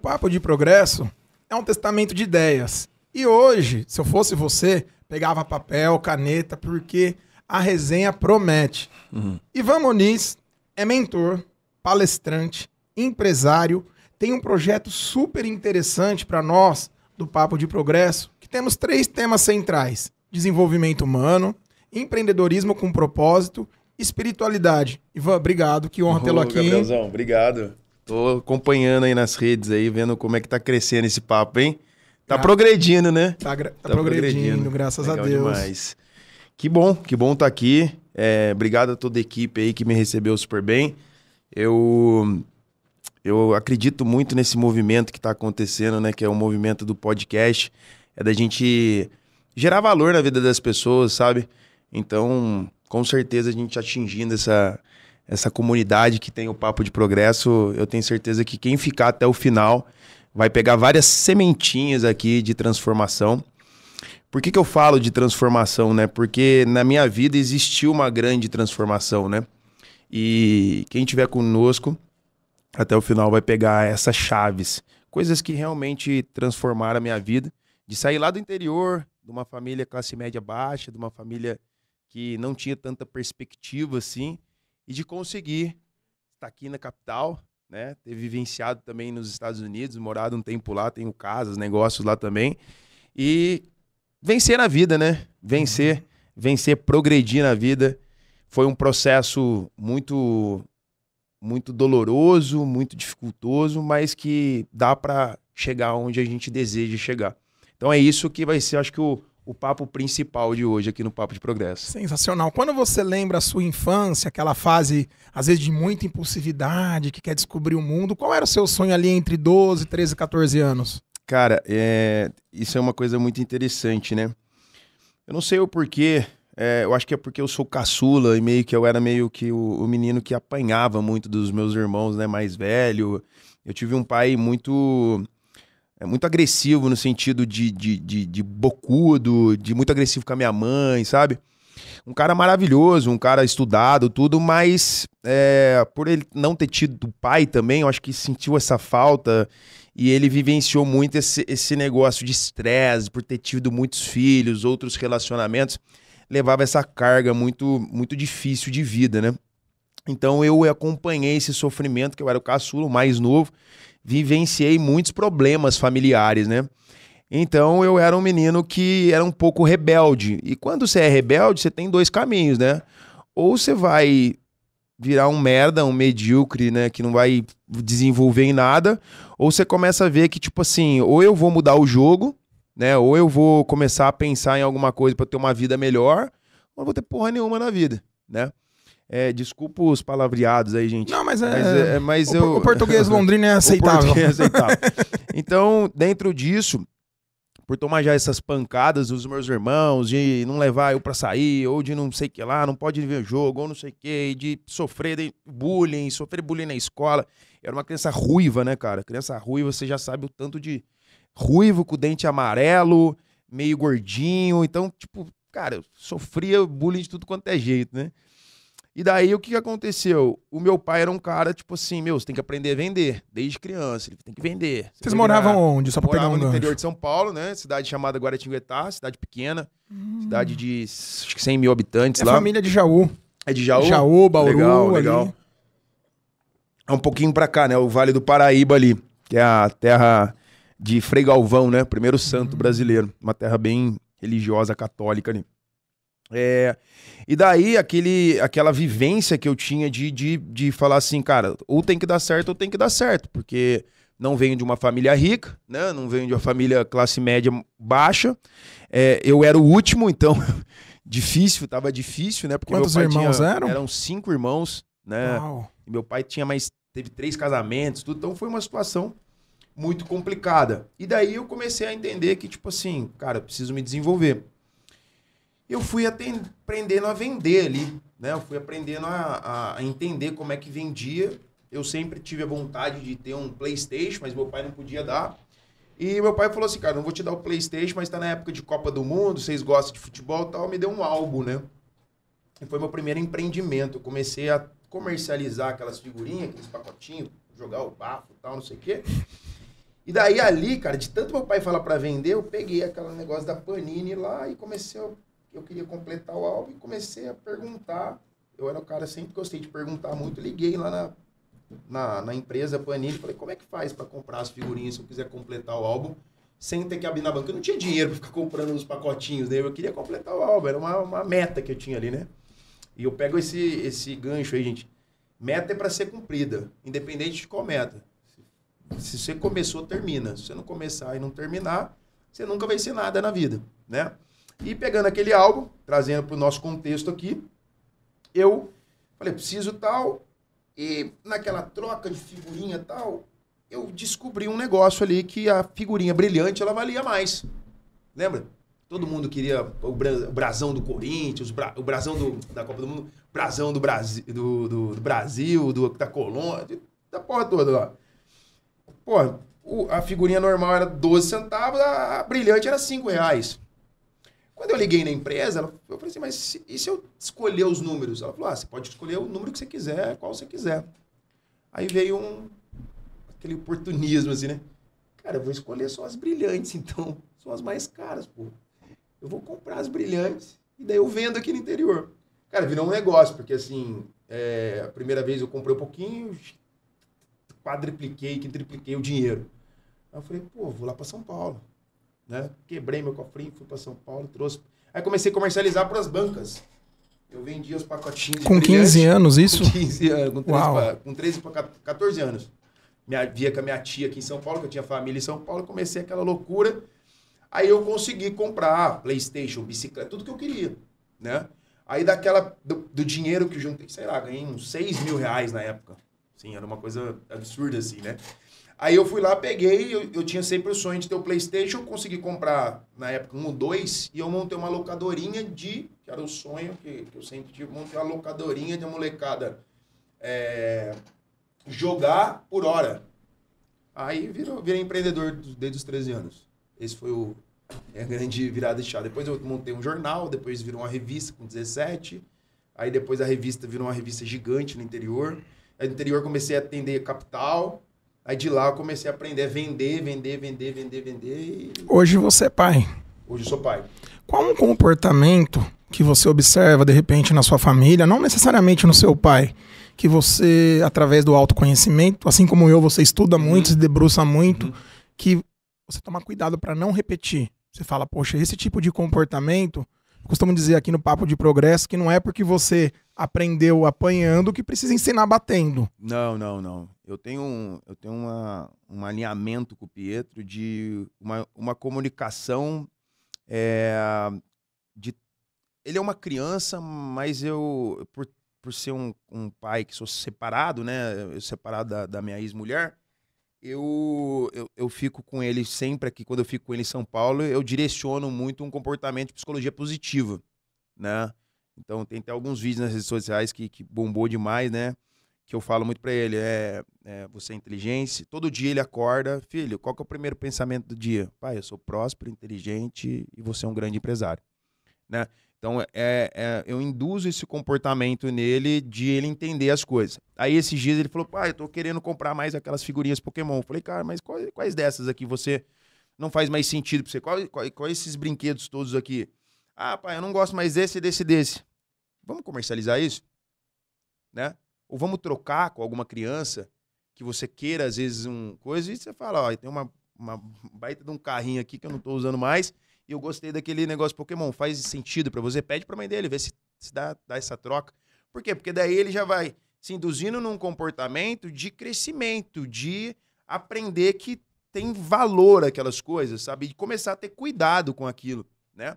Papo de Progresso é um testamento de ideias. E hoje, se eu fosse você, pegava papel, caneta, porque a resenha promete. Ivan Moniz é mentor, palestrante, empresário, tem um projeto super interessante para nós do Papo de Progresso, que temos 3 temas centrais: desenvolvimento humano, empreendedorismo com propósito, espiritualidade. Ivan, obrigado, que honra tê-lo aqui. Gabrielzão, obrigado. Tô acompanhando aí nas redes aí, vendo como é que tá crescendo esse papo, hein? Tá progredindo, né? Tá progredindo, graças Legal a Deus. Demais. Que bom tá aqui. Obrigado a toda a equipe aí que me recebeu super bem. Eu acredito muito nesse movimento que tá acontecendo, né? Que é o movimento do podcast. É da gente gerar valor na vida das pessoas, sabe? Então, com certeza, a gente atingindo essa comunidade que tem o Papo de Progresso, eu tenho certeza que quem ficar até o final vai pegar várias sementinhas aqui de transformação. Por que eu falo de transformação, né? Porque na minha vida existiu uma grande transformação, né? E quem estiver conosco até o final vai pegar essas chaves, coisas que realmente transformaram a minha vida, de sair lá do interior, de uma família classe média baixa, de uma família que não tinha tanta perspectiva assim, e de conseguir estar aqui na capital, né? Ter vivenciado também nos Estados Unidos, morado um tempo lá, tenho casas, negócios lá também, e vencer na vida, né? Vencer, progredir na vida. Foi um processo muito doloroso, muito dificultoso, mas que dá para chegar onde a gente deseja chegar. Então é isso que vai ser, acho que, o papo principal de hoje aqui no Papo de Progresso. Sensacional. Quando você lembra a sua infância, aquela fase, às vezes, de muita impulsividade, que quer descobrir o mundo, qual era o seu sonho ali entre 12, 13 e 14 anos? Cara, isso é uma coisa muito interessante, né? Eu não sei o porquê, eu acho que é porque eu sou caçula e eu era meio que o menino que apanhava muito dos meus irmãos, né, mais velho. Eu tive um pai muito agressivo no sentido de bocudo, de muito agressivo com a minha mãe, sabe? Um cara maravilhoso, um cara estudado, tudo, mas por ele não ter tido pai também, eu acho que sentiu essa falta e ele vivenciou muito esse negócio de estresse, por ter tido muitos filhos, outros relacionamentos, levava essa carga muito, muito difícil de vida, né? Então eu acompanhei esse sofrimento, que eu era o caçula, o mais novo, vivenciei muitos problemas familiares, né? Então eu era um menino que era um pouco rebelde. E quando você é rebelde, você tem 2 caminhos, né? Ou você vai virar um merda, um medíocre, né? Que não vai desenvolver em nada. Ou você começa a ver que, tipo assim, ou eu vou mudar o jogo, né? Ou eu vou começar a pensar em alguma coisa para ter uma vida melhor, ou não vou ter porra nenhuma na vida, né? Desculpa os palavreados aí, gente. Não, mas o português londrino é aceitável. O português é aceitável. Então, dentro disso, por tomar já essas pancadas dos meus irmãos, de não levar eu pra sair, ou de não sei o que lá, não pode ver jogo, ou não sei o que, de sofrer bullying na escola. Eu era uma criança ruiva, né, cara? Criança ruiva, você já sabe o tanto de ruivo com dente amarelo, meio gordinho. Então, tipo, cara, eu sofria bullying de tudo quanto é jeito, né? E daí, o que aconteceu? O meu pai era um cara, tipo assim, você tem que aprender a vender, desde criança, ele tem que vender. Vocês moravam onde? Só pra pegar um no gancho. interior de São Paulo, né? Cidade chamada Guaratinguetá, cidade pequena, cidade de acho que 100 mil habitantes lá. É família de Jaú. É de Jaú? Jaú, Bauru, legal. Ali. É um pouquinho pra cá, né? O Vale do Paraíba ali, que é a terra de Frei Galvão, né? Primeiro santo brasileiro. Uma terra bem religiosa, católica ali. E daí, aquela vivência que eu tinha de falar assim, cara, ou tem que dar certo ou tem que dar certo, porque não venho de uma família rica, né? Não venho de uma família classe média baixa. Eu era o último, então tava difícil, né? Porque quantos meu pai irmãos eram? Eram 5 irmãos, né? Uau. E meu pai teve 3 casamentos, tudo, então foi uma situação muito complicada. E daí eu comecei a entender que, tipo assim, cara, eu preciso me desenvolver. Eu fui aprendendo a vender ali, né? Eu fui aprendendo a entender como é que vendia. Eu sempre tive a vontade de ter um PlayStation, mas meu pai não podia dar. E meu pai falou assim, cara, não vou te dar o PlayStation, mas tá na época de Copa do Mundo, vocês gostam de futebol e tal, me deu um álbum, né? E foi meu primeiro empreendimento. Eu comecei a comercializar aquelas figurinhas, aqueles pacotinhos, jogar o bafo e tal, não sei o quê. E daí ali, cara, de tanto meu pai falar pra vender, eu peguei aquele negócio da Panini lá e comecei, eu queria completar o álbum e comecei a perguntar. Eu era o cara, sempre gostei de perguntar muito, liguei lá na empresa Panini, falei, como é que faz pra comprar as figurinhas se eu quiser completar o álbum sem ter que abrir na banca? Eu não tinha dinheiro pra ficar comprando os pacotinhos, né? Eu queria completar o álbum, era uma meta que eu tinha ali, né? E eu pego esse gancho aí, gente. Meta é pra ser cumprida, independente de qual meta. Se você começou, termina. Se você não começar e não terminar, você nunca vai ser nada na vida, né? E pegando aquele álbum, trazendo para o nosso contexto aqui, eu falei, preciso tal. E naquela troca de figurinha e tal, eu descobri um negócio ali que a figurinha brilhante, ela valia mais. Lembra? Todo mundo queria o brasão do Corinthians, o brasão da Copa do Mundo, o brasão do Brasil, da Colômbia, da porra toda lá. Pô, a figurinha normal era 12 centavos, a brilhante era R$5. Quando eu liguei na empresa, eu falei assim, mas e se eu escolher os números? Ela falou, você pode escolher o número que você quiser, qual você quiser. Aí veio aquele oportunismo assim, né? Cara, eu vou escolher só as brilhantes, então. São as mais caras, pô. Eu vou comprar as brilhantes e daí eu vendo aqui no interior. Cara, virou um negócio, porque assim, a primeira vez eu comprei um pouquinho, quadripliquei, tripliquei o dinheiro. Aí eu falei, pô, vou lá para São Paulo. Né? Quebrei meu cofrinho, fui para São Paulo, trouxe. Aí comecei a comercializar para as bancas. Eu vendia os pacotinhos. Com 15 anos, isso? Com 15 anos, com 13 para 14 anos. Via com a minha tia aqui em São Paulo, que eu tinha família em São Paulo, comecei aquela loucura. Aí eu consegui comprar PlayStation, bicicleta, tudo que eu queria. Né? Aí do dinheiro que eu juntei, sei lá, ganhei uns R$6.000 na época. Sim, era uma coisa absurda assim, né? Aí eu fui lá, peguei, eu tinha sempre o sonho de ter o PlayStation, consegui comprar, na época, 1 ou 2, e eu montei uma locadorinha que era o sonho que eu sempre tive, montei uma locadorinha de uma molecada jogar por hora. Aí virei empreendedor desde os 13 anos. Esse foi a grande virada de chave. Depois eu montei um jornal, depois virou uma revista com 17, aí depois a revista virou uma revista gigante no interior. Aí no interior comecei a atender capital. Aí de lá eu comecei a aprender a vender. Hoje você é pai. Hoje eu sou pai. Qual um comportamento que você observa, de repente, na sua família, não necessariamente no seu pai, que você, através do autoconhecimento, assim como eu, você estuda muito, se debruça muito, que você toma cuidado para não repetir? Você fala, poxa, esse tipo de comportamento, eu costumo dizer aqui no Papo de Progresso, que não é porque você aprendeu apanhando que precisa ensinar batendo. Não. Eu tenho um alinhamento com o Pietro de uma comunicação ele é uma criança, mas eu, por ser um pai que sou separado, né? Eu separado da minha ex-mulher, eu fico com ele sempre aqui, quando eu fico com ele em São Paulo, eu direciono muito um comportamento de psicologia positiva, né? Então tem até alguns vídeos nas redes sociais que bombou demais, né? Que eu falo muito pra ele, você é inteligente. Todo dia ele acorda, filho, qual que é o primeiro pensamento do dia? Pai, eu sou próspero, inteligente e você é um grande empresário, né? Então eu induzo esse comportamento nele de ele entender as coisas. Aí esses dias ele falou, pai, eu tô querendo comprar mais aquelas figurinhas Pokémon. Eu falei, cara, mas quais dessas aqui você não faz mais sentido pra você? Quais esses brinquedos todos aqui? Ah, pai, eu não gosto mais desse. Vamos comercializar isso? Né? Ou vamos trocar com alguma criança que você queira, às vezes, coisa, e você fala, ó, tem uma baita de um carrinho aqui que eu não tô usando mais, e eu gostei daquele negócio Pokémon, faz sentido pra você? Pede pra mãe dele, vê se dá essa troca. Por quê? Porque daí ele já vai se induzindo num comportamento de crescimento, de aprender que tem valor aquelas coisas, sabe? De começar a ter cuidado com aquilo, né?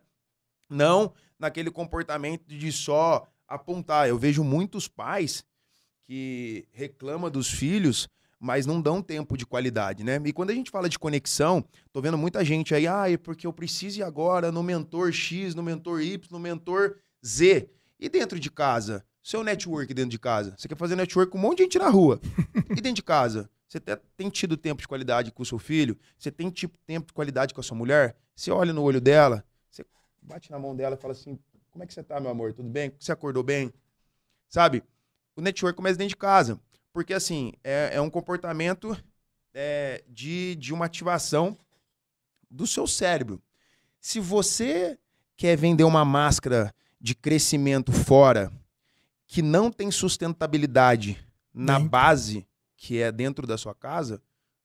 Não naquele comportamento de só apontar. Eu vejo muitos pais que reclamam dos filhos, mas não dão tempo de qualidade, né? E quando a gente fala de conexão, tô vendo muita gente aí, é porque eu preciso ir agora no mentor X, no mentor Y, no mentor Z. E dentro de casa? Seu network dentro de casa? Você quer fazer network com um monte de gente na rua. E dentro de casa? Você tem tido tempo de qualidade com o seu filho? Você tem tempo de qualidade com a sua mulher? Você olha no olho dela, você bate na mão dela e fala assim, como é que você tá, meu amor? Tudo bem? Você acordou bem? Sabe? O network começa dentro de casa. Porque, assim, é um comportamento de uma ativação do seu cérebro. Se você quer vender uma máscara de crescimento fora, que não tem sustentabilidade na base, que é dentro da sua casa,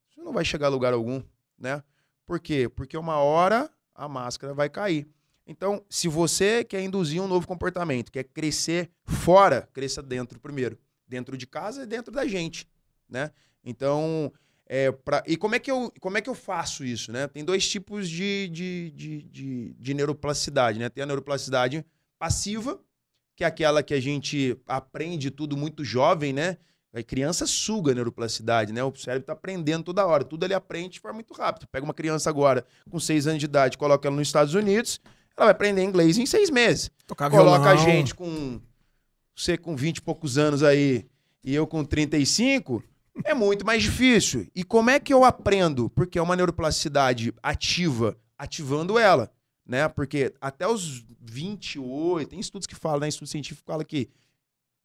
você não vai chegar a lugar algum, né? Por quê? Porque uma hora a máscara vai cair. Então, se você quer induzir um novo comportamento, quer crescer fora, cresça dentro primeiro. Dentro de casa e dentro da gente, né? Então, e como é que eu faço isso, né? Tem dois tipos de neuroplasticidade, né? Tem a neuroplasticidade passiva, que é aquela que a gente aprende tudo muito jovem, né? A criança suga a neuroplasticidade, né? O cérebro está aprendendo toda hora. Tudo ele aprende de forma muito rápida. Pega uma criança agora com 6 anos de idade, coloca ela nos Estados Unidos, ela vai aprender inglês em 6 meses. Coloca a gente você com 20 e poucos anos aí e eu com 35, é muito mais difícil. E como é que eu aprendo? Porque é uma neuroplasticidade ativa, ativando ela, né? Porque até os 28, tem estudos que falam, né? Estudo científico fala que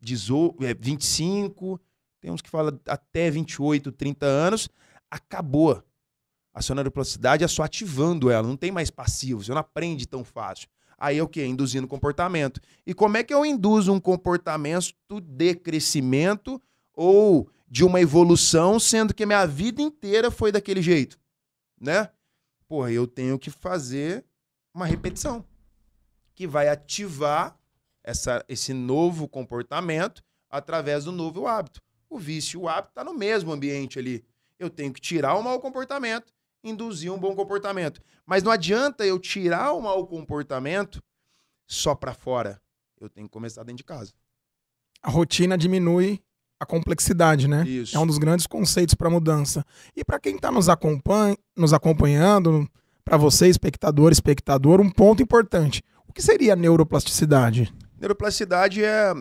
25, tem uns que falam até 28, 30 anos, acabou. A sua neuroplasticidade é só ativando ela, não tem mais passivo, você não aprende tão fácil. Aí é o quê? Induzindo comportamento. E como é que eu induzo um comportamento de crescimento ou de uma evolução, sendo que a minha vida inteira foi daquele jeito, né? Porra, eu tenho que fazer uma repetição que vai ativar esse novo comportamento através do novo hábito. O vício e o hábito tá no mesmo ambiente ali. Eu tenho que tirar o mau comportamento, induzir um bom comportamento. Mas não adianta eu tirar o mau comportamento só para fora. Eu tenho que começar dentro de casa. A rotina diminui a complexidade, né? Isso. É um dos grandes conceitos para mudança. E para quem está nos acompanhando, para você, espectador, um ponto importante. O que seria neuroplasticidade? Neuroplasticidade é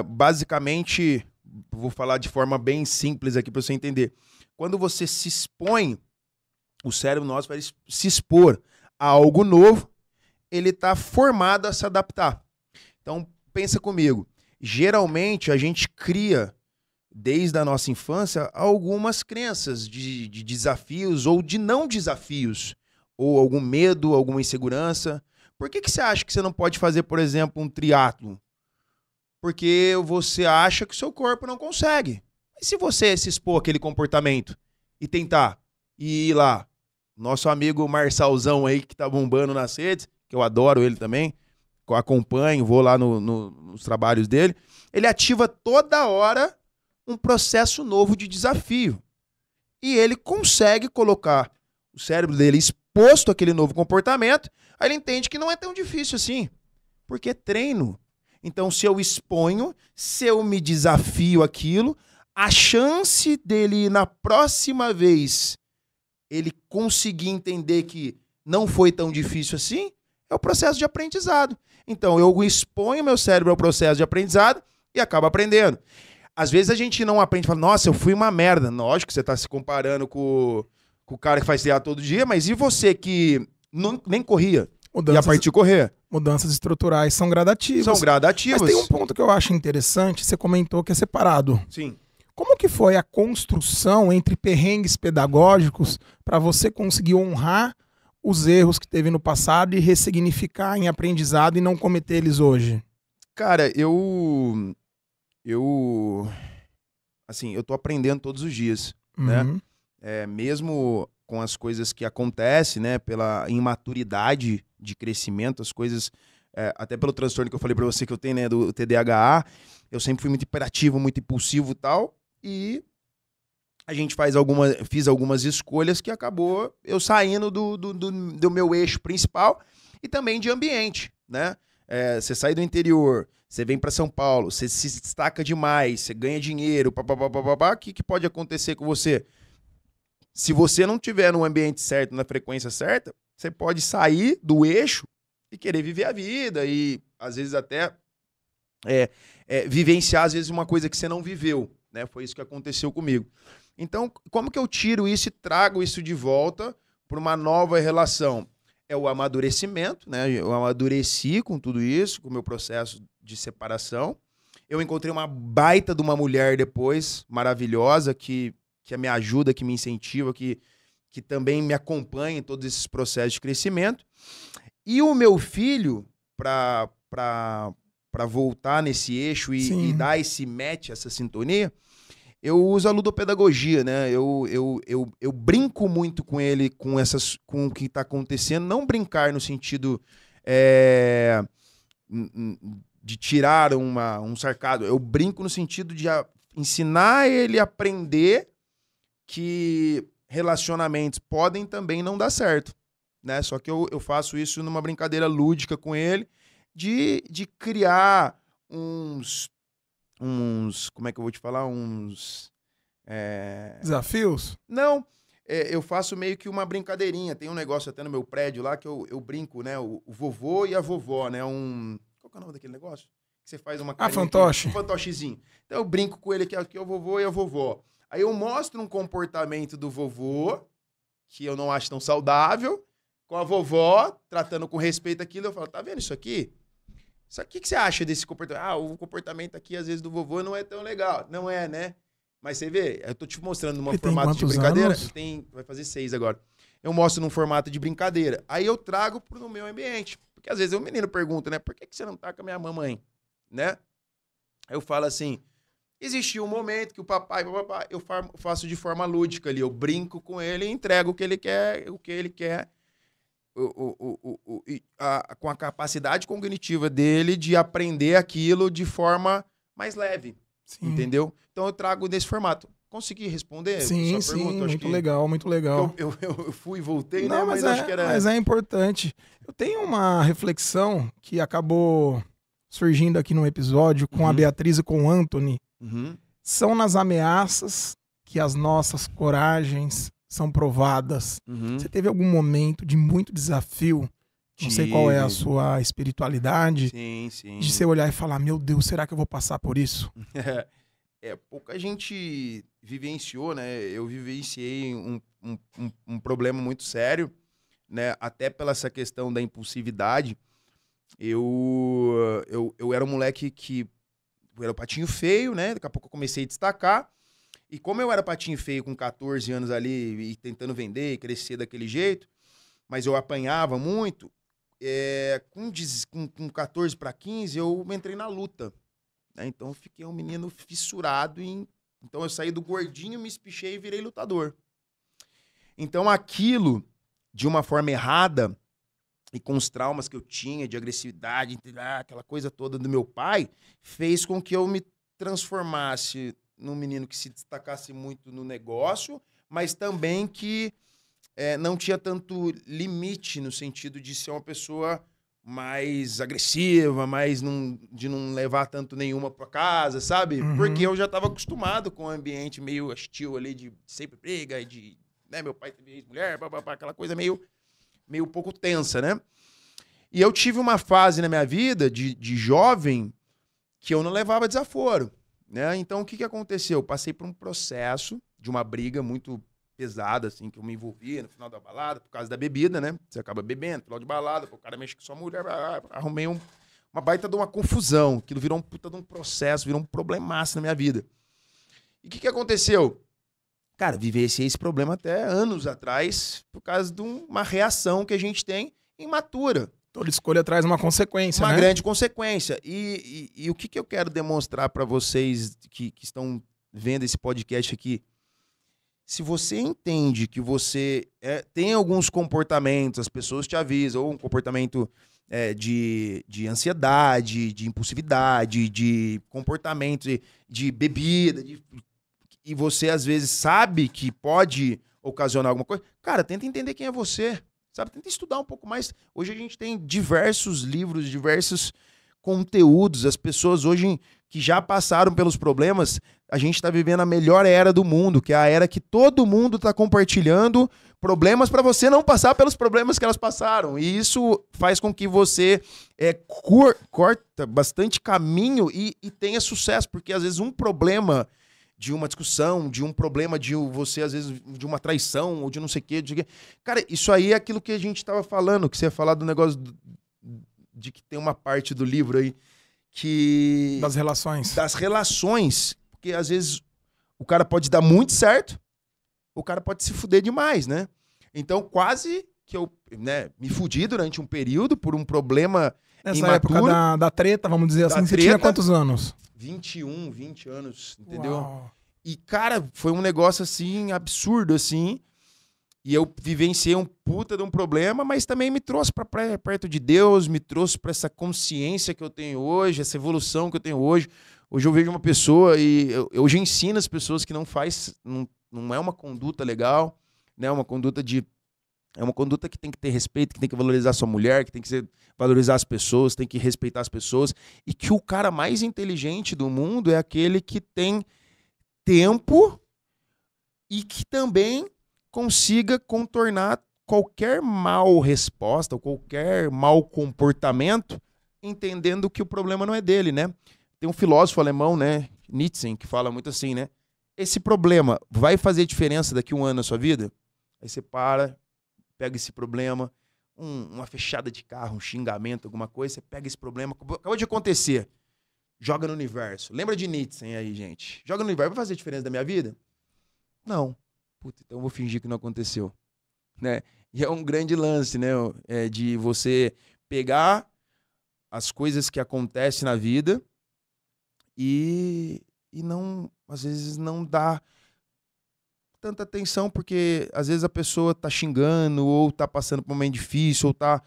basicamente, vou falar de forma bem simples aqui para você entender. Quando você se expõe, o cérebro nosso vai se expor a algo novo, ele está formado a se adaptar. Então, pensa comigo. Geralmente, a gente cria, desde a nossa infância, algumas crenças de desafios ou de não desafios, ou algum medo, alguma insegurança. Por que você acha que você não pode fazer, por exemplo, um triatlo? Porque você acha que o seu corpo não consegue. E se você se expor àquele comportamento e tentar ir lá, nosso amigo Marçalzão aí, que tá bombando nas redes, que eu adoro ele também, que eu acompanho, vou lá nos trabalhos dele, ele ativa toda hora um processo novo de desafio. E ele consegue colocar o cérebro dele exposto àquele novo comportamento, aí ele entende que não é tão difícil assim, porque é treino. Então, se eu exponho, se eu me desafio aquilo, a chance dele, na próxima vez, ele conseguir entender que não foi tão difícil assim, é o processo de aprendizado. Então, eu exponho meu cérebro ao processo de aprendizado e acabo aprendendo. Às vezes a gente não aprende e fala, nossa, eu fui uma merda. Lógico que você está se comparando com o cara que faz teatro todo dia, mas e você que nem corria e a partir de correr? Mudanças estruturais são gradativas. São gradativas. Mas tem um ponto que eu acho interessante, você comentou que é separado. Sim. Como que foi a construção entre perrengues pedagógicos para você conseguir honrar os erros que teve no passado e ressignificar em aprendizado e não cometer eles hoje? Cara, eu tô aprendendo todos os dias, né? Mesmo com as coisas que acontecem, né? Pela imaturidade de crescimento, as coisas, até pelo transtorno que eu falei pra você que eu tenho, né? Do TDAH, eu sempre fui muito hiperativo, muito impulsivo e tal, e a gente fiz algumas escolhas que acabou eu saindo do meu eixo principal e também de ambiente, né? Você sai do interior, você vem para São Paulo, você se destaca demais, você ganha dinheiro, o que pode acontecer com você? Se você não tiver no ambiente certo, na frequência certa, você pode sair do eixo e querer viver a vida e, às vezes, até vivenciar, às vezes, uma coisa que você não viveu, né? Foi isso que aconteceu comigo. Então, como que eu tiro isso e trago isso de volta para uma nova relação? É o amadurecimento, né? Eu amadureci com tudo isso, com o meu processo de separação. Eu encontrei uma baita de uma mulher depois, maravilhosa, que me ajuda, que me incentiva, que também me acompanha em todos esses processos de crescimento. E o meu filho, para voltar nesse eixo e dar esse match, essa sintonia, eu uso a ludopedagogia, né? Eu brinco muito com ele, com o que está acontecendo. Não brincar no sentido de tirar um sarcasmo. Eu brinco no sentido de ensinar ele a aprender que relacionamentos podem também não dar certo, né? Só que eu faço isso numa brincadeira lúdica com ele, de criar uns como é que eu vou te falar? Desafios? Não, eu faço meio que uma brincadeirinha. Tem um negócio até no meu prédio lá que eu brinco, né? O vovô e a vovó, né? Qual que é o nome daquele negócio? Que você faz uma carinha fantoche. Um fantochezinho. Então eu brinco com ele aqui é o vovô e a vovó. Aí eu mostro um comportamento do vovô, que eu não acho tão saudável, com a vovó, tratando com respeito aquilo. Eu falo, tá vendo isso aqui? O que você acha desse comportamento? O comportamento aqui, às vezes, do vovô não é tão legal. Não é, né? Mas você vê, eu tô te mostrando num formato de brincadeira. Vai fazer 6 agora. Eu mostro num formato de brincadeira. Aí eu trago pro meu ambiente. Porque às vezes o menino pergunta, né? Por que você não tá com a minha mamãe? Né? Aí eu falo assim, existiu um momento que o papai, eu faço de forma lúdica ali. Eu brinco com ele e entrego o que ele quer, com a capacidade cognitiva dele de aprender aquilo de forma mais leve. Sim. Entendeu? Então eu trago desse formato. Consegui responder? Sim, sua pergunta? Muito legal, muito legal. Eu fui e voltei, não, né? Mas acho que era... Mas é importante. Eu tenho uma reflexão que acabou surgindo aqui no episódio com a Beatriz e com o Anthony. São nas ameaças que as nossas coragens são provadas. Você teve algum momento de muito desafio? Não sei qual é a sua espiritualidade. Sim. De você olhar e falar, meu Deus, será que eu vou passar por isso? Pouca gente vivenciou, né? Eu vivenciei um problema muito sério, né? Até pela essa questão da impulsividade. Eu era um moleque que... Eu era patinho feio, né? Daqui a pouco eu comecei a destacar. E como eu era patinho feio com 14 anos ali e tentando vender e crescer daquele jeito, mas eu apanhava muito, com 14 para 15 eu entrei na luta. Né? Então eu fiquei um menino fissurado. Então eu saí do gordinho, me espichei e virei lutador. Então aquilo, de uma forma errada, e com os traumas que eu tinha de agressividade, aquela coisa toda do meu pai, fez com que eu me transformasse num menino que se destacasse muito no negócio, mas também que não tinha tanto limite no sentido de ser uma pessoa mais agressiva, de não levar tanto nenhuma para casa, sabe? Porque eu já estava acostumado com um ambiente meio hostil ali, de sempre briga, né, meu pai teve ex-mulher, aquela coisa meio pouco tensa, né? E eu tive uma fase na minha vida de jovem que eu não levava desaforo, né? Então, o que aconteceu? Eu passei por um processo de uma briga muito pesada, assim, que eu me envolvia no final da balada, por causa da bebida, né? Você acaba bebendo, no final de balada, o cara mexe com sua mulher, arrumei uma baita de uma confusão, aquilo virou um puta de um processo, virou um problemaço na minha vida. E o que aconteceu? Cara, vivenciei esse problema até anos atrás, por causa de uma reação que a gente tem imatura. Toda escolha traz uma consequência, Uma grande consequência. E o que eu quero demonstrar para vocês que estão vendo esse podcast aqui? Se você entende que você tem alguns comportamentos, as pessoas te avisam, ou um comportamento de ansiedade, de impulsividade, de comportamento de bebida, e você às vezes sabe que pode ocasionar alguma coisa, cara, tenta entender quem é você. Sabe, tenta estudar um pouco mais. Hoje a gente tem diversos livros, diversos conteúdos. As pessoas hoje que já passaram pelos problemas, a gente está vivendo a melhor era do mundo, que é a era que todo mundo está compartilhando problemas para você não passar pelos problemas que elas passaram. E isso faz com que você corta bastante caminho e tenha sucesso, porque às vezes um problema de uma discussão, de um problema de você, às vezes, de uma traição, ou de não sei o quê. Cara, isso aí é aquilo que a gente estava falando, que você ia falar do negócio de que tem uma parte do livro aí que... Das relações. Das relações. Porque, às vezes, o cara pode dar muito certo, o cara pode se fuder demais, né? Então, quase que eu, né, me fudi durante um período por um problema Nessa imaturo. época da treta, vamos dizer Da assim, você treta. tinha quantos anos? 21, 20 anos, entendeu? Uau. E, cara, foi um negócio, assim, absurdo, assim. E eu vivenciei um puta de um problema, mas também me trouxe pra perto de Deus, me trouxe pra essa consciência que eu tenho hoje, essa evolução que eu tenho hoje. Hoje eu vejo uma pessoa e eu hoje ensino as pessoas que não é uma conduta legal, né? É uma conduta que tem que ter respeito, que tem que valorizar sua mulher, que tem que valorizar as pessoas, tem que respeitar as pessoas. E que o cara mais inteligente do mundo é aquele que tem tempo e que também consiga contornar qualquer mal resposta ou qualquer mal comportamento, entendendo que o problema não é dele, né? Tem um filósofo alemão, né, Nietzsche, que fala muito assim, né? Esse problema vai fazer diferença daqui a um ano na sua vida? Aí você pega esse problema, uma fechada de carro, um xingamento, alguma coisa, você pega esse problema, acabou de acontecer, joga no universo. Lembra de Nietzsche aí, gente? Joga no universo, vai fazer diferença da minha vida? Não. Puta, então eu vou fingir que não aconteceu, né? E é um grande lance, né? De você pegar as coisas que acontecem na vida e não, às vezes, não dar tanta atenção, porque às vezes a pessoa tá xingando, ou tá passando por um momento difícil, ou tá...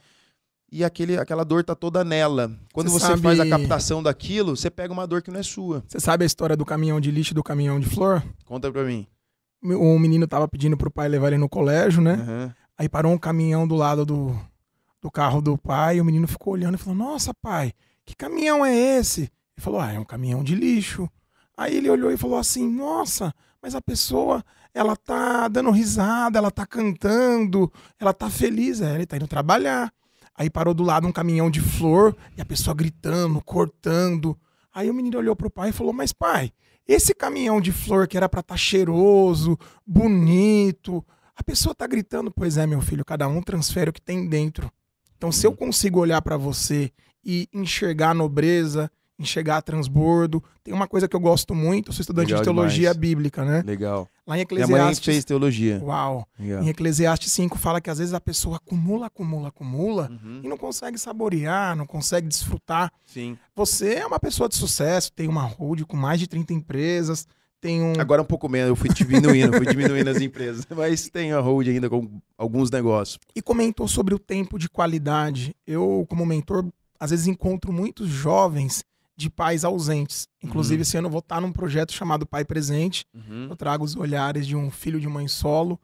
E aquela dor tá toda nela. Quando você faz a captação daquilo, você pega uma dor que não é sua. Você sabe a história do caminhão de lixo e do caminhão de flor? Conta pra mim. O menino tava pedindo pro pai levar ele no colégio, né? Uhum. Aí parou um caminhão do lado do carro do pai, e o menino ficou olhando e falou, nossa, pai, que caminhão é esse? Ele falou, é um caminhão de lixo. Aí ele olhou e falou assim, nossa, mas a pessoa, ela tá dando risada, ela tá cantando, ela tá feliz, ele tá indo trabalhar. Aí parou do lado um caminhão de flor, e a pessoa gritando, cortando. Aí o menino olhou pro pai e falou, mas pai, esse caminhão de flor que era pra estar cheiroso, bonito, a pessoa tá gritando, pois é, meu filho, cada um transfere o que tem dentro. Então, se eu consigo olhar pra você e enxergar a nobreza, enxergar transbordo, tem uma coisa que eu gosto muito, eu sou estudante Legal de teologia demais. bíblica, né? Legal. Lá em Minha mãe Eclesiastes... fez teologia. Uau! Legal. Em Eclesiastes 5 fala que às vezes a pessoa acumula Uhum. e não consegue saborear, não consegue desfrutar. Sim. Você é uma pessoa de sucesso, tem uma holding com mais de 30 empresas, tem um... Agora um pouco menos, eu fui diminuindo as empresas, mas tem a hold ainda com alguns negócios. E comentou sobre o tempo de qualidade. Eu, como mentor, às vezes encontro muitos jovens de pais ausentes. Inclusive, esse ano eu vou estar num projeto chamado Pai Presente. Eu trago os olhares de um filho de mãe solo.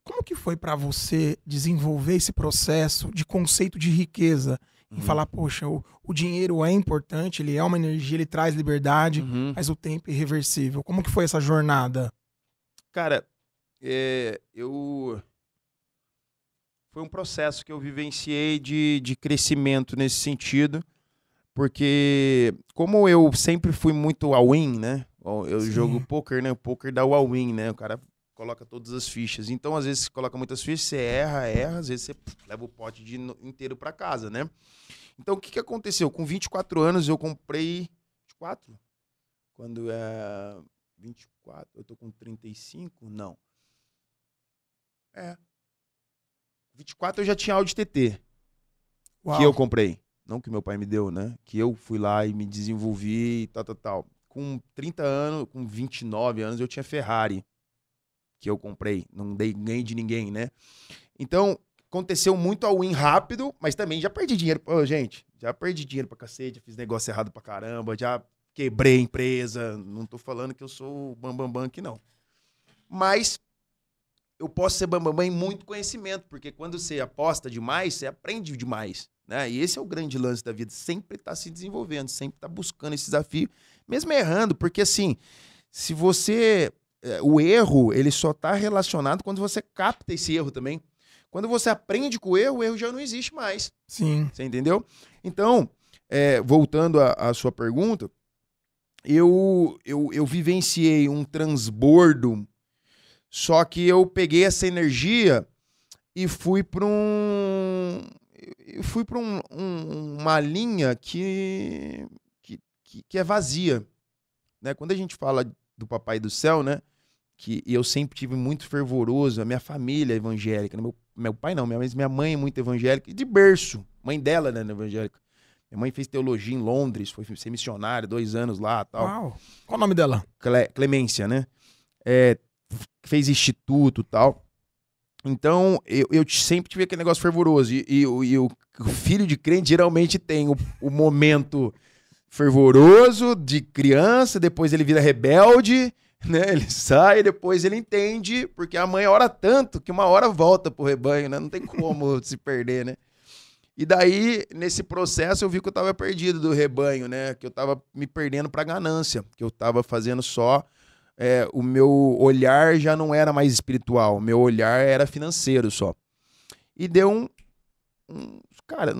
Como que foi para você desenvolver esse processo de conceito de riqueza? Em falar, poxa, o dinheiro é importante, ele é uma energia, ele traz liberdade, mas o tempo é irreversível. Como que foi essa jornada? Cara, foi um processo que eu vivenciei de crescimento nesse sentido, porque como eu sempre fui muito all-in, né? Eu jogo poker, né? O poker dá o all-in, né? O cara coloca todas as fichas. Então, às vezes, você coloca muitas fichas, você erra, às vezes você leva o pote inteiro para casa, né? Então, o que aconteceu? Com 24 anos, eu comprei... 24? Quando é 24, eu tô com 35? Não. 24 eu já tinha Audi TT. Uau. Que eu comprei. Não que meu pai me deu, né? Que eu fui lá e me desenvolvi e tal. Com 30 anos, com 29 anos, eu tinha Ferrari. Que eu comprei. Não ganhei de ninguém, né? Então, aconteceu muito all-in rápido, mas também já perdi dinheiro. Pô, gente, já perdi dinheiro pra cacete, já fiz negócio errado pra caramba, já quebrei a empresa. Não tô falando que eu sou o bambambam aqui, não. Mas eu posso ser bambambam em muito conhecimento, porque quando você aposta demais, você aprende demais, né? E esse é o grande lance da vida, sempre tá se desenvolvendo, sempre tá buscando esse desafio, mesmo errando, porque assim, se você... O erro, ele só tá relacionado quando você capta esse erro também. Quando você aprende com o erro já não existe mais. Sim. Você entendeu? Então, voltando à sua pergunta, eu vivenciei um transbordo, só que eu peguei essa energia e fui para uma linha que é vazia, né? Quando a gente fala do Papai do Céu, né? e eu sempre tive muito fervoroso, a minha família é evangélica, né? Meu pai não, minha mãe é muito evangélica, e de berço, mãe dela, né, evangélica. Minha mãe fez teologia em Londres, foi ser missionária, 2 anos lá e tal. Uau. Qual o nome dela? Clemência, né? Fez instituto e tal. Então, eu sempre tive aquele negócio fervoroso. E o filho de crente geralmente tem o momento fervoroso de criança, depois ele vira rebelde, né? Ele sai, depois ele entende, porque a mãe ora tanto que uma hora volta pro rebanho, né? Não tem como se perder, né? E daí, nesse processo, eu vi que eu tava perdido do rebanho, né? Que eu tava me perdendo pra ganância, que eu tava fazendo só... o meu olhar já não era mais espiritual, o meu olhar era financeiro só. E deu cara,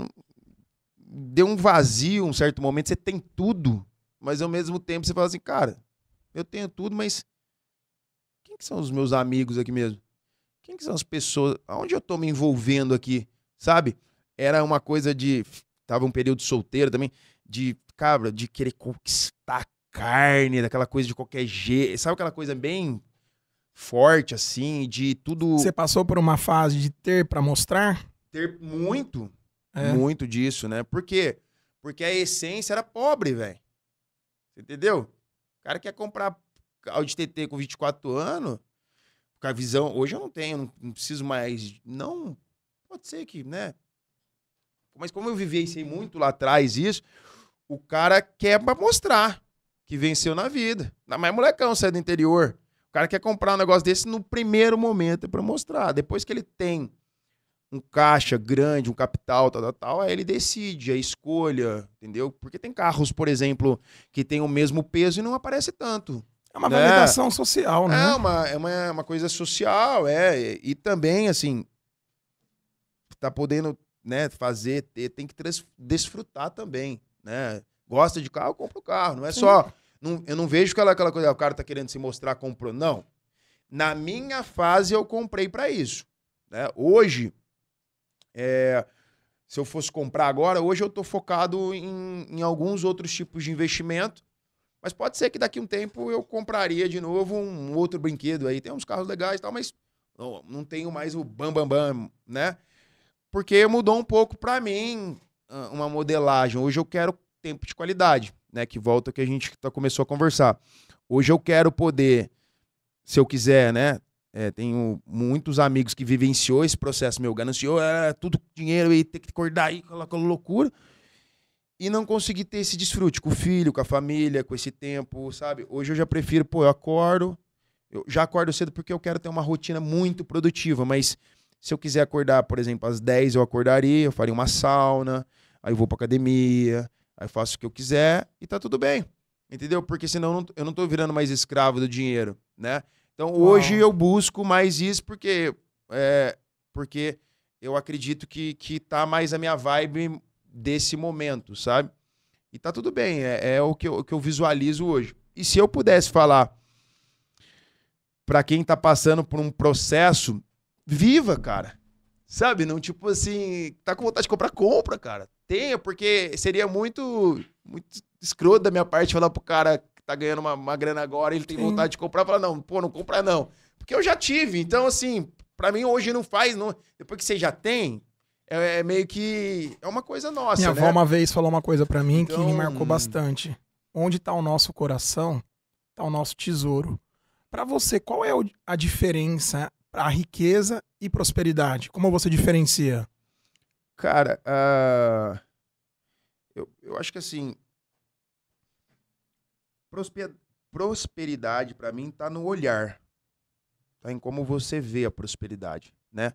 deu um vazio, um certo momento, você tem tudo, mas ao mesmo tempo você fala assim, cara, eu tenho tudo, mas quem que são os meus amigos aqui mesmo? Quem que são as pessoas? Aonde eu tô me envolvendo aqui, sabe? Era uma coisa tava um período solteiro também, de querer conquistar carne, daquela coisa de qualquer jeito, sabe aquela coisa bem forte, assim, de tudo... Você passou por uma fase de ter pra mostrar? Ter muito disso, né? Por quê? Porque a essência era pobre, velho. Você entendeu? O cara quer comprar Audi TT com 24 anos, com a visão... Hoje eu não tenho, não preciso mais... Não, pode ser que, né? Mas como eu vivenciei muito lá atrás isso, o cara quer pra mostrar que venceu na vida. Mas molecão, sai do interior. O cara quer comprar um negócio desse no primeiro momento pra mostrar. Depois que ele tem um caixa grande, um capital, tal, aí ele decide a escolha, entendeu? Porque tem carros, por exemplo, que tem o mesmo peso e não aparece tanto. É uma validação social, né? É uma coisa social, e também, assim, tá podendo, né, fazer, tem que desfrutar também, né? Gosta de carro, compra o carro, não é só... eu não vejo aquela coisa, o cara tá querendo se mostrar, comprou. Não. Na minha fase, eu comprei pra isso, né? Hoje, se eu fosse comprar agora, hoje eu tô focado em alguns outros tipos de investimento, mas pode ser que daqui a um tempo eu compraria de novo um outro brinquedo aí. Tem uns carros legais e tal, mas não tenho mais o bam, né? Porque mudou um pouco pra mim uma modelagem. Hoje eu quero tempo de qualidade, né? Que volta que a gente começou a conversar. Hoje eu quero poder, se eu quiser, né? Tenho muitos amigos que vivenciou esse processo meu, gananciou, tudo dinheiro e ter que acordar aí com aquela loucura e não conseguir ter esse desfrute com o filho, com a família, com esse tempo, sabe? Hoje eu já prefiro, eu já acordo cedo porque eu quero ter uma rotina muito produtiva, mas se eu quiser acordar, por exemplo, às 10 eu acordaria, eu faria uma sauna, aí eu vou pra academia, aí faço o que eu quiser e tá tudo bem, entendeu? Porque senão eu não tô virando mais escravo do dinheiro, né? Então hoje eu busco mais isso porque eu acredito que tá mais a minha vibe desse momento, sabe? E tá tudo bem, é o que eu visualizo hoje. E se eu pudesse falar pra quem tá passando por um processo, viva, cara. Sabe? Não, tipo assim, tá com vontade de compra, cara. Tenha, porque seria muito escroto da minha parte falar pro cara que tá ganhando uma grana agora, ele tem vontade de comprar, falar, não compra não. Porque eu já tive, então assim, pra mim hoje não faz, depois que você já tem, meio que é uma coisa nossa, Minha né? avó uma vez falou uma coisa pra mim que me marcou bastante. Onde tá o nosso coração, tá o nosso tesouro. Pra você, qual é a diferença pra riqueza e prosperidade? Como você diferencia? Cara, eu acho que assim, prosperidade pra mim tá no olhar, tá em como você vê a prosperidade, né?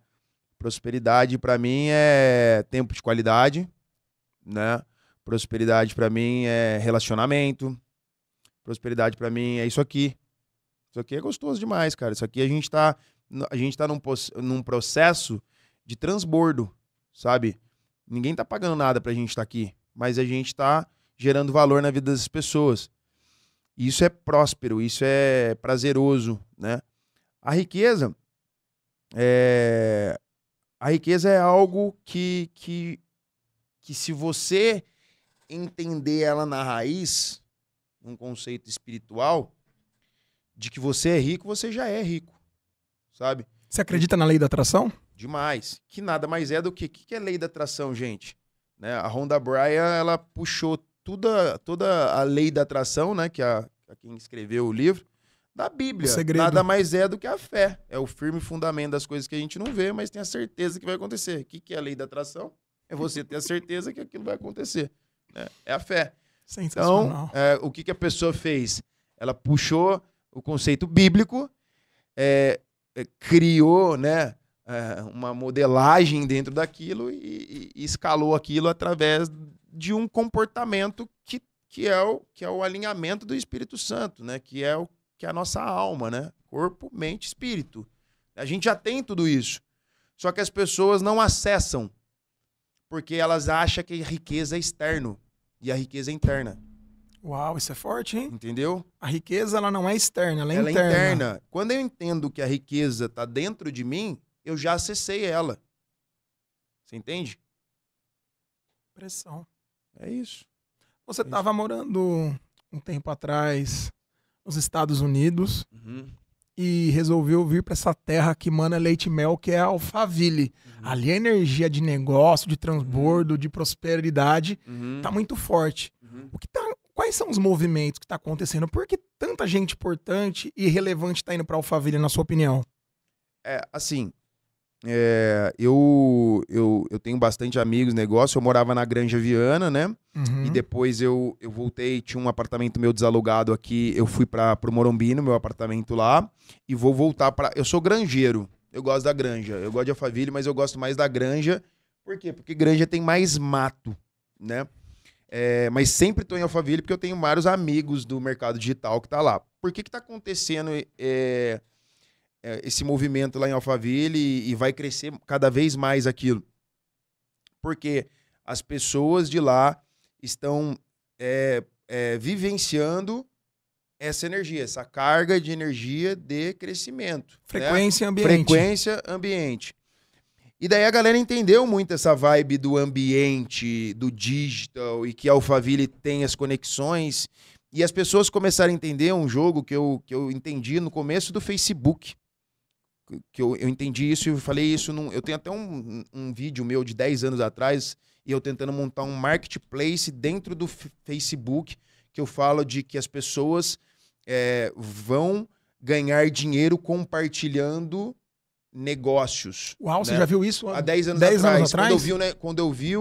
Prosperidade pra mim é tempo de qualidade, né? Prosperidade pra mim é relacionamento. Prosperidade pra mim é isso aqui. Isso aqui é gostoso demais, cara. Isso aqui a gente tá num processo de transbordo, sabe? Ninguém tá pagando nada pra gente estar aqui, mas a gente tá gerando valor na vida das pessoas. Isso é próspero, isso é prazeroso, né? A riqueza é algo que se você entender ela na raiz, um conceito espiritual, de que você é rico, você já é rico, sabe? Você acredita na lei da atração? Demais. Que nada mais é do que... O que é lei da atração, gente? Né? A Rhonda Byrne, ela puxou toda a lei da atração, né? Que a quem escreveu o livro, da Bíblia. O segredo. Nada mais é do que a fé. É o firme fundamento das coisas que a gente não vê, mas tem a certeza que vai acontecer. O que é a lei da atração? É você ter a certeza que aquilo vai acontecer. Né? É a fé. Sensacional. Então, o que a pessoa fez? Ela puxou o conceito bíblico, criou, né, uma modelagem dentro daquilo e escalou aquilo através de um comportamento que é o alinhamento do Espírito Santo, né? Que é a nossa alma, né? Corpo, mente, espírito. A gente já tem tudo isso. Só que as pessoas não acessam porque elas acham que a riqueza é externo e a riqueza é interna. Uau, isso é forte, hein? Entendeu? A riqueza, ela não é externa, ela é Ela interna. é interna. Quando eu entendo que a riqueza está dentro de mim, eu já acessei ela. Você entende? Pressão. É isso. Você estava morando um tempo atrás nos Estados Unidos e resolveu vir para essa terra que mana leite e mel, que é Alphaville. Ali a energia de negócio, de transbordo, de prosperidade tá muito forte. Quais são os movimentos que está acontecendo? Por que tanta gente importante e relevante está indo para Alphaville, na sua opinião? Assim, eu tenho bastante amigos, negócio. Eu morava na Granja Viana, né? E depois eu voltei, tinha um apartamento meu desalugado aqui. Eu fui pro Morumbi, no meu apartamento lá. E vou voltar para... Eu sou granjeiro. Eu gosto da Granja. Eu gosto de Alphaville, mas eu gosto mais da Granja. Por quê? Porque Granja tem mais mato, né? Mas sempre estou em Alphaville porque eu tenho vários amigos do mercado digital que tá lá. Por que tá acontecendo esse movimento lá em Alphaville e vai crescer cada vez mais aquilo? Porque as pessoas de lá estão vivenciando essa energia, essa carga de energia de crescimento. Frequência né? ambiente. Frequência ambiente. E daí a galera entendeu muito essa vibe do ambiente, do digital, e que a Alphaville tem as conexões. E as pessoas começaram a entender um jogo que eu entendi no começo do Facebook. Que eu entendi isso e eu falei isso. Eu tenho até um vídeo meu de 10 anos atrás, e eu tentando montar um marketplace dentro do Facebook, que eu falo de que as pessoas vão ganhar dinheiro compartilhando negócios. Uau, você já viu isso há 10 anos 10 atrás? anos atrás? Quando eu vi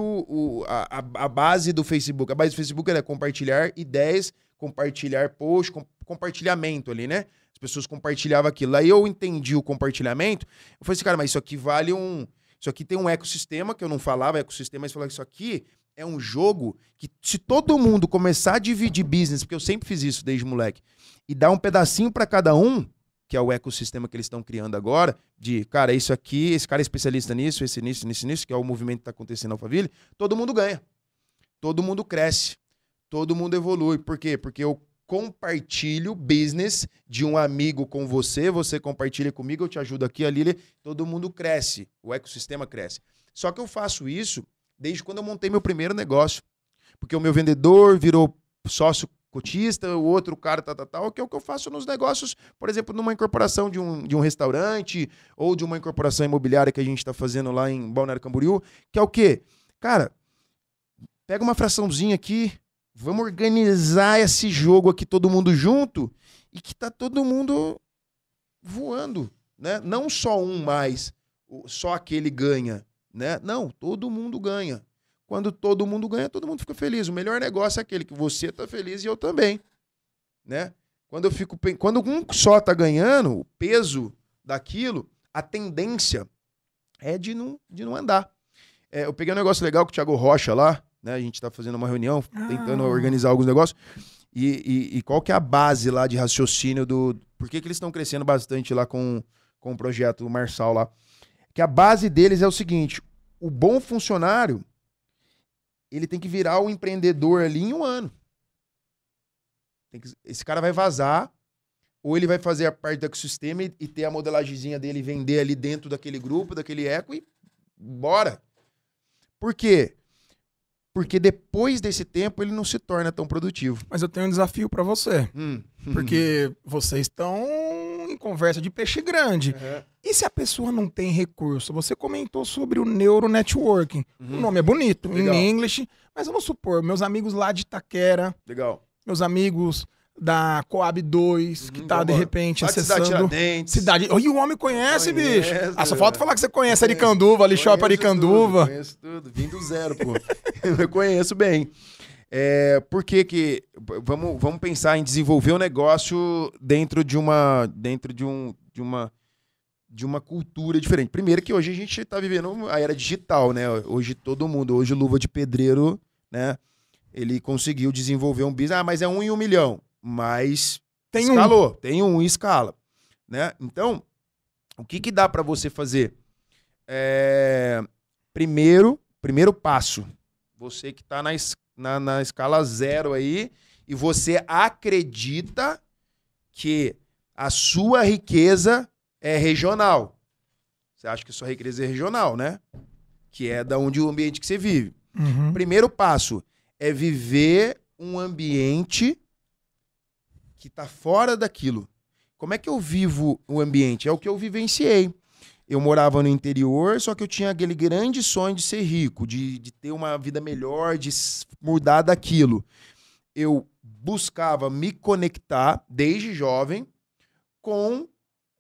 a base do Facebook. A base do Facebook é compartilhar ideias, compartilhar post, compartilhamento ali, né? As pessoas compartilhavam aquilo. Aí eu entendi o compartilhamento. Eu falei assim, cara, mas isso aqui vale isso aqui tem um ecossistema, que eu não falava ecossistema, mas falava que isso aqui é um jogo que, se todo mundo começar a dividir business, porque eu sempre fiz isso desde moleque, e dar um pedacinho para cada um, que é o ecossistema que eles estão criando agora, de, cara, isso aqui, esse cara é especialista nisso, esse nisso, que é o movimento que está acontecendo na Alphaville, todo mundo ganha. Todo mundo cresce. Todo mundo evolui. Por quê? Porque eu compartilho business de um amigo com você, você compartilha comigo, eu te ajudo aqui, ali, todo mundo cresce. O ecossistema cresce. Só que eu faço isso desde quando eu montei meu primeiro negócio. Porque o meu vendedor virou sócio cotista, o outro cara, que é o que eu faço nos negócios, por exemplo, numa incorporação de um restaurante ou de uma incorporação imobiliária que a gente está fazendo lá em Balneário Camboriú, que é o quê? Cara, pega uma fraçãozinha aqui, vamos organizar esse jogo aqui todo mundo junto e que tá todo mundo voando, né? Não só um mais, só aquele ganha, né? Não, todo mundo ganha. Quando todo mundo ganha, todo mundo fica feliz. O melhor negócio é aquele que você tá feliz e eu também, né? Quando um só tá ganhando, o peso daquilo, a tendência é de não andar. Eu peguei um negócio legal com o Thiago Rocha lá, né? A gente tá fazendo uma reunião, tentando organizar alguns negócios. E qual que é a base lá de raciocínio por que eles estão crescendo bastante lá com o projeto Marçal lá? Que a base deles é o seguinte: o bom funcionário, ele tem que virar o empreendedor ali em um ano. Esse cara vai vazar, ou ele vai fazer a parte do ecossistema e ter a modelagemzinha dele, vender ali dentro daquele grupo, daquele eco e bora. Por quê? Porque depois desse tempo ele não se torna tão produtivo. Mas eu tenho um desafio para você. Porque vocês estão em conversa de peixe grande. E se a pessoa não tem recurso? Você comentou sobre o neuronetworking. O nome é bonito, Legal. em inglês. Mas vamos supor, meus amigos lá de Itaquera, Legal. meus amigos da Coab 2, que tá, de vamos. repente, Lá de acessando... Cidade Tiradentes. Cidade... E o homem conhece, bicho. Conhece, Só falta falar que você conhece Aricanduva, ali, Shopping Aricanduva. Conheço tudo. Vim do zero, pô. Eu conheço bem. Por que vamos pensar em desenvolver um negócio dentro de uma cultura diferente. Primeiro que hoje a gente está vivendo a era digital, né? Hoje hoje o Luva de Pedreiro, né? Ele conseguiu desenvolver um business, mas é 1 em 1 milhão, mas escalou, tem um e escala, né? Então, o que dá para você fazer? Primeiro passo, você que está na escala 0 aí, e você acredita que a sua riqueza é regional. Você acha que a sua riqueza é regional, né? Que é da onde o ambiente que você vive. Primeiro passo é viver um ambiente que está fora daquilo. Como é que eu vivo o ambiente? É o que eu vivenciei. Eu morava no interior, só que eu tinha aquele grande sonho de ser rico, de ter uma vida melhor, de mudar daquilo. Eu buscava me conectar, desde jovem, com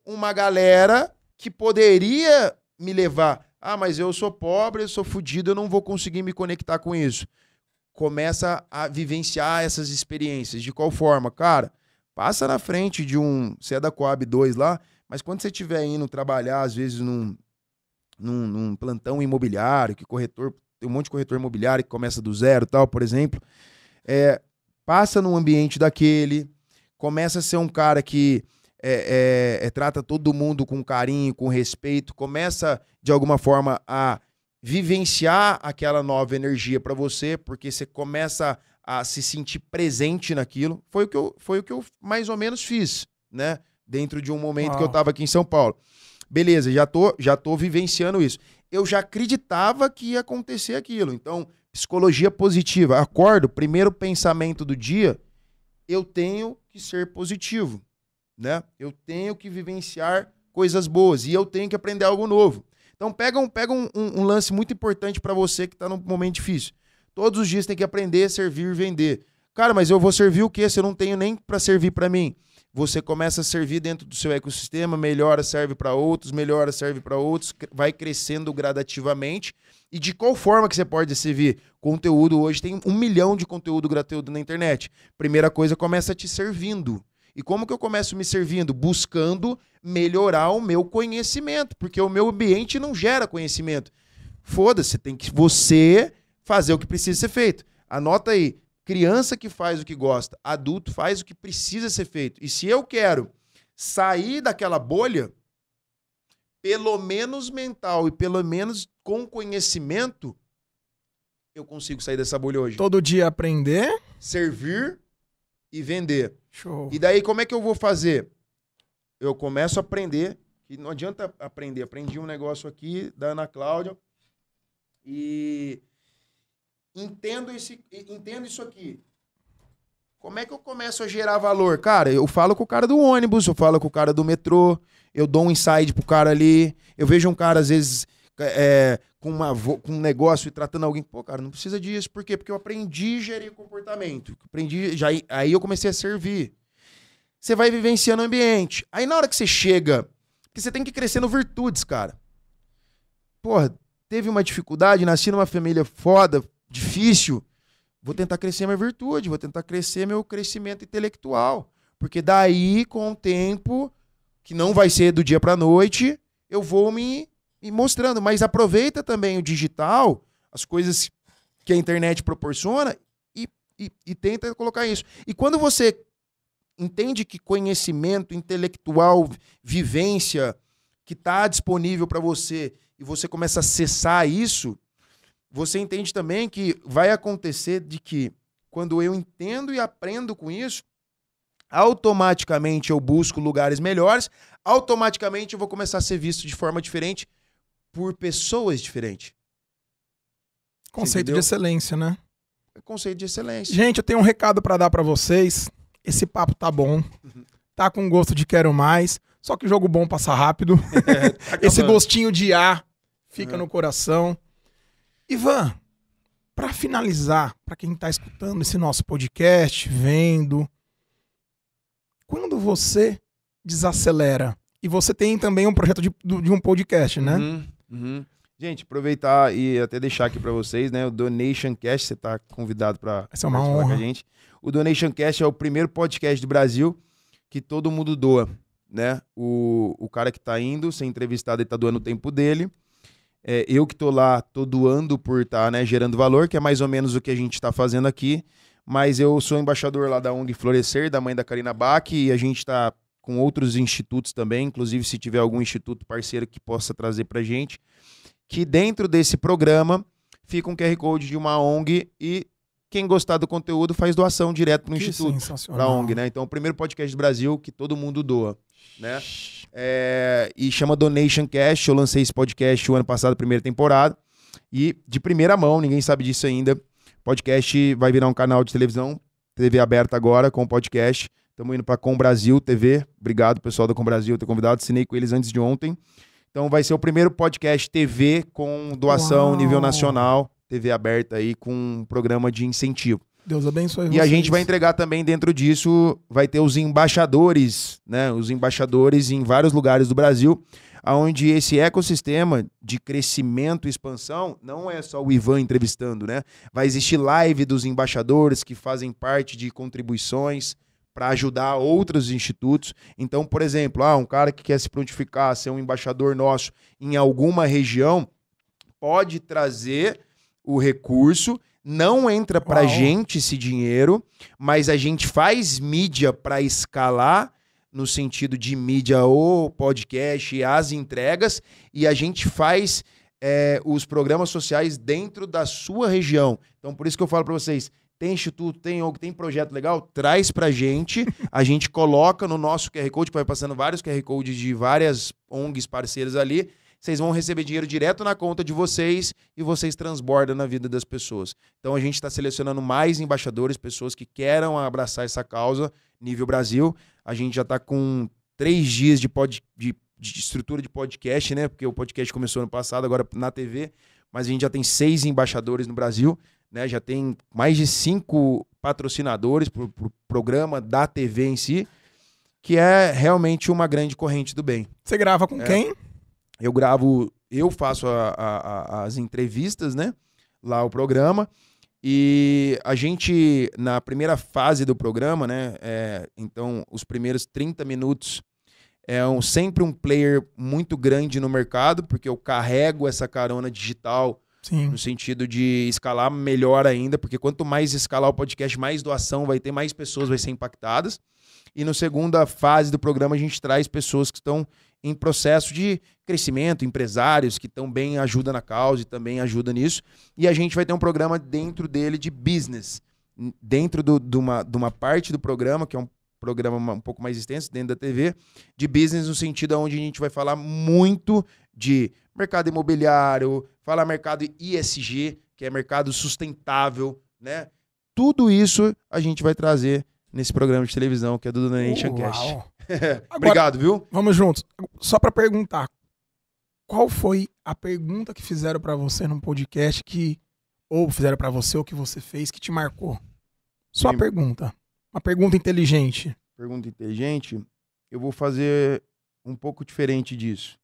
uma galera que poderia me levar. Ah, mas eu sou pobre, eu sou fodido, eu não vou conseguir me conectar com isso. Começa a vivenciar essas experiências. De qual forma? Cara, passa na frente de você é da Coab 2 lá, mas quando você estiver indo trabalhar, às vezes, num plantão imobiliário, tem um monte de corretor imobiliário que começa do zero, tal, por exemplo, passa num ambiente daquele, começa a ser um cara que trata todo mundo com carinho, com respeito, começa, de alguma forma, a vivenciar aquela nova energia para você, porque você começa a se sentir presente naquilo. Foi o que eu mais ou menos fiz, né? Dentro de um momento que eu estava aqui em São Paulo. Beleza, já tô vivenciando isso. Eu já acreditava que ia acontecer aquilo. Então, psicologia positiva. Acordo, primeiro pensamento do dia, eu tenho que ser positivo, né? Eu tenho que vivenciar coisas boas e eu tenho que aprender algo novo. Então, pega um lance muito importante para você que está num momento difícil. Todos os dias tem que aprender, servir e vender. Cara, mas eu vou servir o quê se eu não tenho nem para servir para mim? Você começa a servir dentro do seu ecossistema, melhora, serve para outros, melhora, serve para outros, vai crescendo gradativamente. E de qual forma que você pode servir? Conteúdo hoje tem 1 milhão de conteúdo gratuito na internet. Primeira coisa, começa te servindo. E como que eu começo me servindo? Buscando melhorar o meu conhecimento, porque o meu ambiente não gera conhecimento. Foda-se, tem que você fazer o que precisa ser feito. Anota aí, criança que faz o que gosta, adulto faz o que precisa ser feito. E se eu quero sair daquela bolha, pelo menos mental e pelo menos com conhecimento, eu consigo sair dessa bolha hoje. Todo dia aprender, servir e vender. Show. E daí como é que eu vou fazer? Eu começo a aprender, que não adianta aprender. Aprendi um negócio aqui da Ana Cláudia e entendo isso aqui. Como é que eu começo a gerar valor? Cara, eu falo com o cara do ônibus, eu falo com o cara do metrô, eu dou um insight pro cara ali, eu vejo um cara, às vezes, com um negócio e tratando alguém, pô, cara, não precisa disso. Por quê? Porque eu aprendi a gerir comportamento. Aí eu comecei a servir. Você vai vivenciando o ambiente. Aí na hora que você chega, porque você tem que crescer no virtudes, cara. Porra, teve uma dificuldade, nasci numa família foda, difícil, vou tentar crescer minha virtude, vou tentar crescer meu crescimento intelectual. Porque daí, com o tempo, que não vai ser do dia pra noite, eu vou me mostrando. Mas aproveita também o digital, as coisas que a internet proporciona e tenta colocar isso. E quando você entende que conhecimento intelectual, vivência, que está disponível para você, e você começa a acessar isso, você entende também que vai acontecer de que, quando eu entendo e aprendo com isso, automaticamente eu busco lugares melhores, automaticamente eu vou começar a ser visto de forma diferente por pessoas diferentes. Conceito de excelência, né? Conceito de excelência. Gente, eu tenho um recado para dar para vocês. esse papo tá bom, tá com gosto de quero mais, só que jogo bom passa rápido. Esse gostinho de ar fica no coração. Ivan, para finalizar, para quem tá escutando esse nosso podcast, vendo, quando você desacelera, e você tem também um projeto de um podcast, né? Gente, aproveitar e até deixar aqui para vocês, né? O Donation Cast, você tá convidado para Essa é uma honra. com a gente. O Donation Cast é o primeiro podcast do Brasil que todo mundo doa, né? O cara que tá indo ser entrevistado, ele tá doando o tempo dele. Eu que tô lá, tô doando por estar, né, gerando valor, que é mais ou menos o que a gente tá fazendo aqui. Mas eu sou embaixador lá da ONG Florescer, da mãe da Karina Bach, e a gente tá com outros institutos também, inclusive se tiver algum instituto parceiro que possa trazer pra gente, que dentro desse programa fica um QR Code de uma ONG e quem gostar do conteúdo faz doação direto para o instituto, para a ONG, né? Então, o primeiro podcast do Brasil que todo mundo doa, né? E chama Donation Cast. Eu lancei esse podcast o ano passado, primeira temporada, e de primeira mão, ninguém sabe disso ainda, podcast vai virar um canal de televisão, TV aberta agora com o podcast. Estamos indo para Com Brasil TV. Obrigado, pessoal da Com Brasil, ter convidado. Assinei com eles antes de ontem. Então vai ser o primeiro podcast TV com doação nível nacional, TV aberta aí, com um programa de incentivo. Deus abençoe vocês. E a gente vai entregar também dentro disso, vai ter os embaixadores, né? Os embaixadores em vários lugares do Brasil, onde esse ecossistema de crescimento e expansão não é só o Ivan entrevistando, né? Vai existir live dos embaixadores que fazem parte de contribuições para ajudar outros institutos. Então, por exemplo, um cara que quer se prontificar, ser um embaixador nosso em alguma região, pode trazer o recurso, não entra para a gente esse dinheiro, mas a gente faz mídia para escalar, no sentido de mídia ou podcast, as entregas, e a gente faz os programas sociais dentro da sua região. Então, por isso que eu falo para vocês, tem instituto, tem projeto legal, traz pra gente, a gente coloca no nosso QR Code, vai passando vários QR Codes de várias ONGs parceiras ali, vocês vão receber dinheiro direto na conta de vocês e vocês transbordam na vida das pessoas. Então a gente está selecionando mais embaixadores, pessoas que queiram abraçar essa causa, nível Brasil. A gente já está com 3 dias de estrutura de podcast, né? Porque o podcast começou ano passado, agora na TV, mas a gente já tem 6 embaixadores no Brasil, né? Já tem mais de 5 patrocinadores para o programa da TV em si, que é realmente uma grande corrente do bem. Você grava com quem? Eu faço as entrevistas, né? Lá o programa. E a gente, na primeira fase do programa, né? Então, os primeiros 30 minutos sempre um player muito grande no mercado, porque eu carrego essa carona digital. Sim. No sentido de escalar melhor ainda, porque quanto mais escalar o podcast, mais doação vai ter, mais pessoas vai ser impactadas. E na segunda fase do programa a gente traz pessoas que estão em processo de crescimento, empresários que também ajudam na causa e também ajudam nisso. E a gente vai ter um programa dentro dele de business, dentro de uma parte do programa, que é um programa um pouco mais extenso dentro da TV, de business no sentido onde a gente vai falar muito de mercado imobiliário, falar mercado ISG, que é mercado sustentável, né? Tudo isso a gente vai trazer nesse programa de televisão que é do Donation Cast. Obrigado, viu? Vamos juntos. Só para perguntar, qual foi a pergunta que fizeram para você num podcast ou fizeram para você, ou que você fez, que te marcou? Só a pergunta. Uma pergunta inteligente. Pergunta inteligente? Eu vou fazer um pouco diferente disso.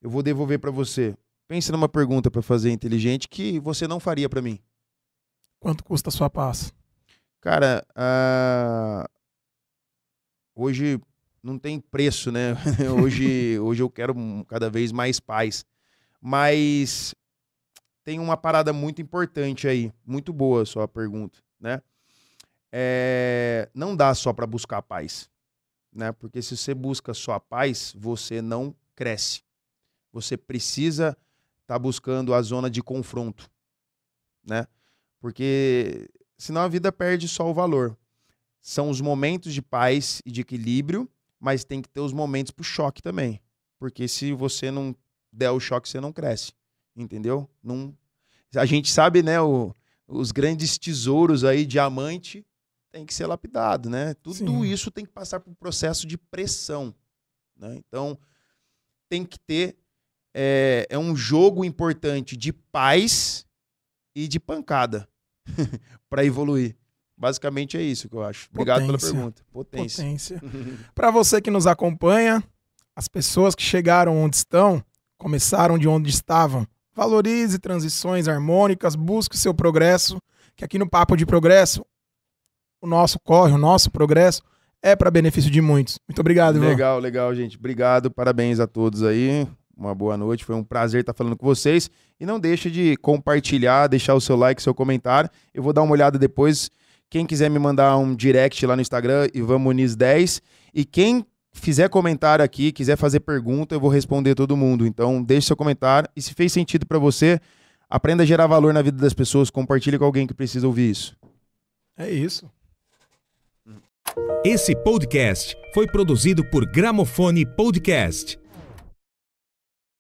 Eu vou devolver para você. Pense numa pergunta para fazer inteligente que você não faria para mim. Quanto custa a sua paz? Cara, hoje não tem preço, né? hoje eu quero cada vez mais paz. Mas tem uma parada muito importante aí. Muito boa a sua pergunta, né? Não dá só para buscar paz, né? Porque se você busca só a paz, você não cresce. Você precisa estar buscando a zona de confronto, né? Porque senão a vida perde só o valor. São os momentos de paz e de equilíbrio, mas tem que ter os momentos pro choque também. Porque se você não der o choque, você não cresce, entendeu? A gente sabe, né, os grandes tesouros aí, diamante, tem que ser lapidado, né? Tudo Sim. isso tem que passar por um processo de pressão, né? Então, tem que ter é um jogo importante de paz e de pancada para evoluir. Basicamente é isso que eu acho. Obrigado pela pergunta. Potência. Para você que nos acompanha, as pessoas que chegaram onde estão, começaram de onde estavam. Valorize transições harmônicas, busque o seu progresso, que aqui no Papo de Progresso, o nosso progresso é para benefício de muitos. Muito obrigado, Ivan. Legal, gente. Obrigado, parabéns a todos aí. Uma boa noite, foi um prazer estar falando com vocês. E não deixe de compartilhar, deixar o seu like, seu comentário. Eu vou dar uma olhada depois. Quem quiser me mandar um direct lá no Instagram, Ivan Muniz 10. E quem fizer comentário aqui, quiser fazer pergunta, eu vou responder todo mundo. Então, deixe seu comentário. E se fez sentido para você, aprenda a gerar valor na vida das pessoas. Compartilhe com alguém que precisa ouvir isso. É isso. Esse podcast foi produzido por Gramofone Podcast.